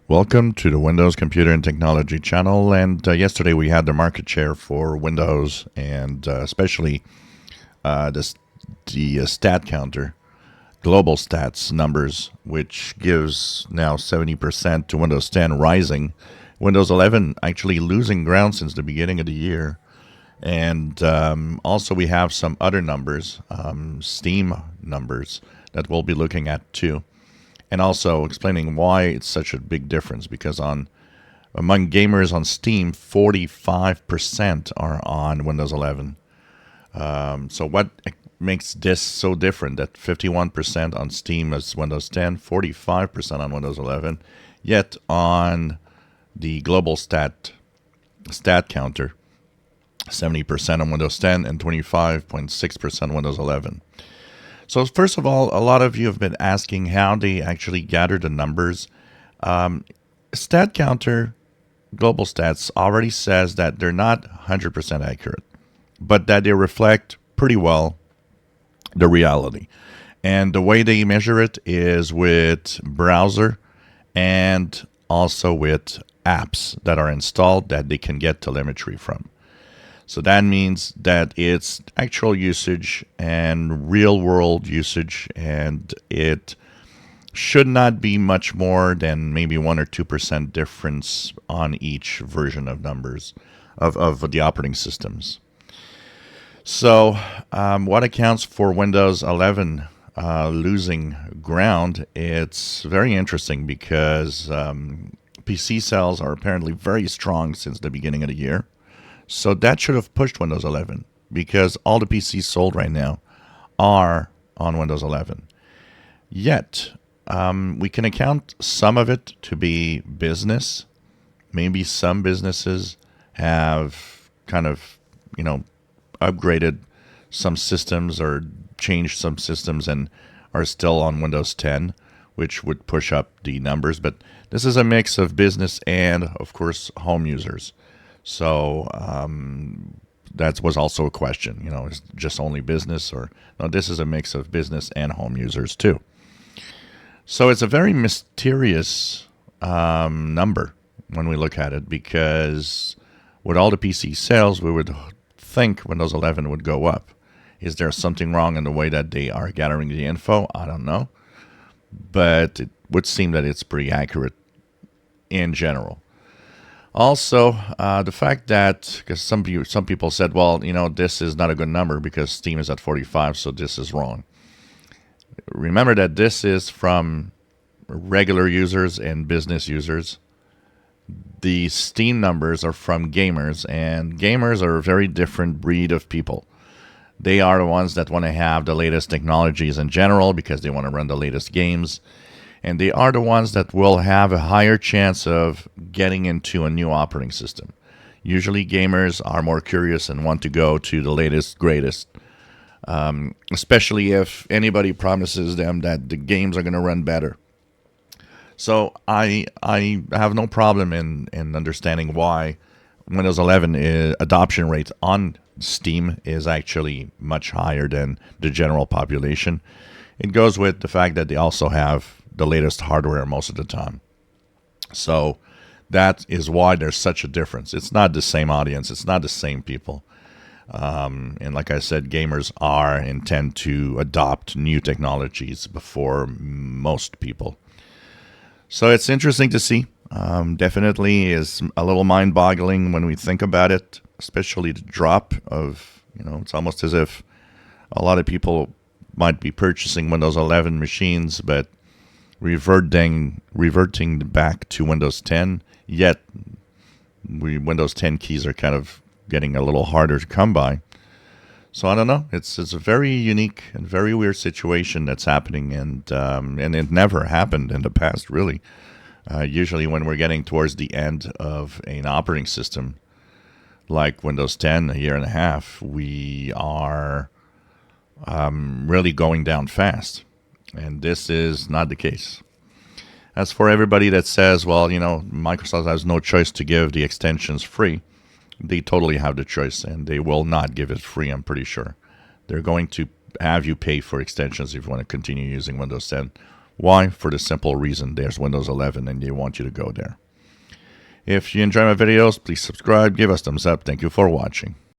Welcome to the Windows Computer and Technology channel. And yesterday we had the market share for Windows and especially the stat counter, global stats numbers, which gives now 70% to Windows 10 rising. Windows 11 actually losing ground since the beginning of the year. And also we have some other numbers, Steam numbers, that we'll be looking at too. And also explaining why it's such a big difference, because among gamers on Steam, 45% are on Windows 11. So what makes this so different that 51% on Steam is Windows 10, 45% on Windows 11, yet on the global stat counter, 70% on Windows 10 and 25.6% on Windows 11. So first of all, a lot of you have been asking how they actually gather the numbers. Stat Counter, Global Stats, already says that they're not 100% accurate, but that they reflect pretty well the reality. And the way they measure it is with browser and also with apps that are installed that they can get telemetry from. So that means that it's actual usage and real world usage, and it should not be much more than maybe 1 or 2% difference on each version of numbers of the operating systems. So what accounts for Windows 11 losing ground? It's very interesting because PC sales are apparently very strong since the beginning of the year. So that should have pushed Windows 11 because all the PCs sold right now are on Windows 11. Yet, we can account some of it to be business. Maybe some businesses have kind of, upgraded some systems or changed some systems and are still on Windows 10, which would push up the numbers. But this is a mix of business and, of course, home users. So that was also a question, is it just only business, or no, this is a mix of business and home users too. So it's a very mysterious number when we look at it, because with all the PC sales, we would think Windows 11 would go up. Is there something wrong in the way that they are gathering the info? I don't know. But it would seem that it's pretty accurate in general. Also, the fact that, because some people said, well, this is not a good number because Steam is at 45, so this is wrong. Remember that this is from regular users and business users. The Steam numbers are from gamers, and gamers are a very different breed of people. They are the ones that want to have the latest technologies in general because they want to run the latest games. And they are the ones that will have a higher chance of getting into a new operating system. Usually gamers are more curious and want to go to the latest, greatest, especially if anybody promises them that the games are going to run better. So I have no problem in understanding why Windows 11 adoption rate on Steam is actually much higher than the general population. It goes with the fact that they also have the latest hardware most of the time. So that is why there's such a difference. It's not the same audience. It's not the same people. And like I said, gamers intend to adopt new technologies before most people. So it's interesting to see. Definitely is a little mind-boggling when we think about it, especially the drop of, it's almost as if a lot of people might be purchasing Windows 11 machines, but reverting back to Windows 10, yet Windows 10 keys are kind of getting a little harder to come by. So I don't know. It's a very unique and very weird situation that's happening, and it never happened in the past, really. Usually when we're getting towards the end of an operating system, like Windows 10, a year and a half, we are really going down fast. And this is not the case. As for everybody that says, well, Microsoft has no choice to give the extensions free, they totally have the choice, and they will not give it free, I'm pretty sure. They're going to have you pay for extensions if you want to continue using Windows 10 Why? For the simple reason there's Windows 11 and they want you to go there. If you enjoy my videos, please subscribe, give us thumbs up. Thank you for watching.